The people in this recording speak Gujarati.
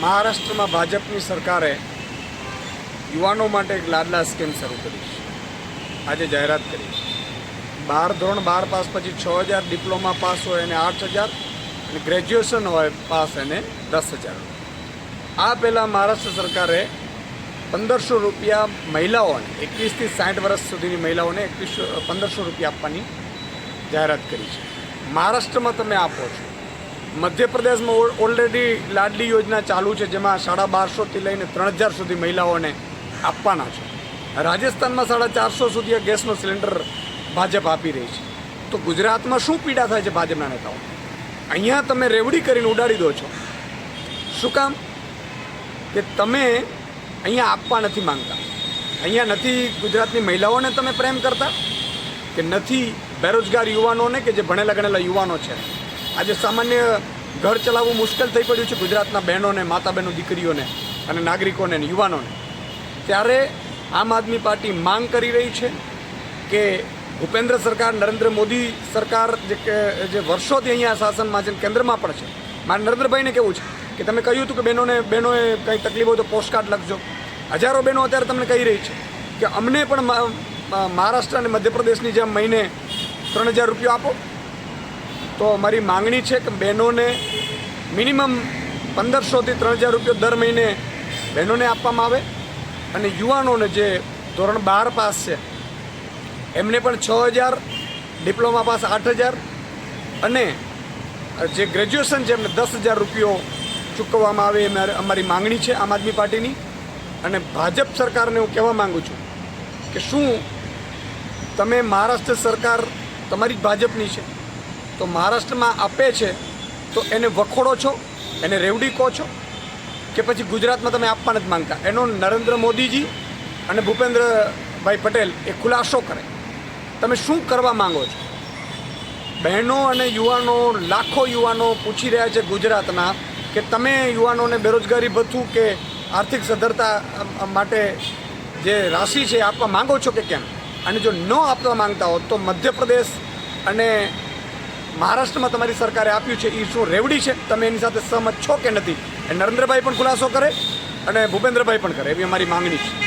મહારાષ્ટ્રમાં ભાજપની સરકારે યુવાનો માટે એક લાડલા સ્કીમ શરૂ કરી છે. આજે જાહેરાત કરી. ધોરણ 12 પાસ પછી 6,000, ડિપ્લોમા પાસ હોય એને 8,000 અને ગ્રેજ્યુએશન હોય પાસ એને 10,000. આ પહેલાં મહારાષ્ટ્ર સરકારે 1,500 રૂપિયા મહિલાઓને 21 થી 60 વર્ષ સુધીની મહિલાઓને 1,500 રૂપિયા આપવાની જાહેરાત કરી છે. મહારાષ્ટ્રમાં તમે આપો છો. મધ્યપ્રદેશમાં ઓલરેડી લાડલી યોજના ચાલુ છે, જેમાં 1,250થી લઈને 3,000 સુધી મહિલાઓને આપવાના છે. રાજસ્થાનમાં 450 સુધી ગેસનો સિલિન્ડર ભાજપ આપી રહી છે. તો ગુજરાતમાં શું પીડા થાય છે ભાજપના નેતાઓ? અહીંયા તમે રેવડી કરીને ઉડાડી દો છો. શું કામ? કે તમે અહીંયા આપવા નથી માંગતા. અહીંયા નથી ગુજરાતની મહિલાઓને તમે પ્રેમ કરતા, કે નથી બેરોજગાર યુવાનોને, કે જે ભણેલા ગણેલા યુવાનો છે. આજે સામાન્ય ઘર ચલાવવું મુશ્કેલ થઈ પડ્યું છે ગુજરાતના બહેનોને, માતા બહેનો, દીકરીઓને અને નાગરિકોને અને યુવાનોને. ત્યારે આમ આદમી પાર્ટી માંગ કરી રહી છે કે ભૂપેન્દ્ર સરકાર, નરેન્દ્ર મોદી સરકાર જે વર્ષોથી અહીંયા શાસનમાં છે, કેન્દ્રમાં પણ છે. મારે નરેન્દ્રભાઈને કહેવું છે કે તમે કહ્યું હતું કે બહેનોએ કંઈ તકલીફ હોય તો પોસ્ટકાર્ડ લખજો. હજારો બહેનો અત્યારે તમને કહી રહી છે કે અમને પણ મહારાષ્ટ્ર અને મધ્યપ્રદેશની જેમ મહિને 3,000 રૂપિયા આપો. તો મારી માંગણી છે કે બહેનોને મિનિમમ 1,500થી 3,000 રૂપિયા દર મહિને બહેનોને આપવામાં આવે, અને યુવાનોને જે ધોરણ 12 પાસ છે એમને પણ 6,000, ડિપ્લોમા પાસ 8,000 અને જે ગ્રેજ્યુએશન છે એમને 10,000 રૂપિયો ચૂકવવામાં આવે. એ અમારી માંગણી છે આમ આદમી પાર્ટીની. અને ભાજપ સરકારને હું કહેવા માગું છું કે શું તમે મહારાષ્ટ્ર સરકાર તમારી જ ભાજપની છે, તો મહારાષ્ટ્રમાં આપે છે તો એને વખોડો છો, એને રેવડી કહો છો, કે પછી ગુજરાતમાં તમે આપવા નથી માંગતા? એનો નરેન્દ્ર મોદીજી અને ભૂપેન્દ્રભાઈ પટેલ એ ખુલાસો કરે. તમે શું કરવા માંગો છો? બહેનો અને યુવાનો, લાખો યુવાનો પૂછી રહ્યા છે ગુજરાતના કે તમે યુવાનોને બેરોજગારી ભથ્થું કે આર્થિક સદ્ધરતા માટે જે રાશિ છે આપવા માંગો છો કે કેમ? અને જો ન આપવા માંગતા હો તો મધ્યપ્રદેશ અને મહારાષ્ટ્રમાં તમારી સરકારે આપ્યું છે એ શું રેવડી છે? તમે એની સાથે સહમત છો કે નથી? એ નરેન્દ્રભાઈ પણ ખુલાસો કરે અને ભૂપેન્દ્રભાઈ પણ કરે, એવી અમારી માંગણી છે.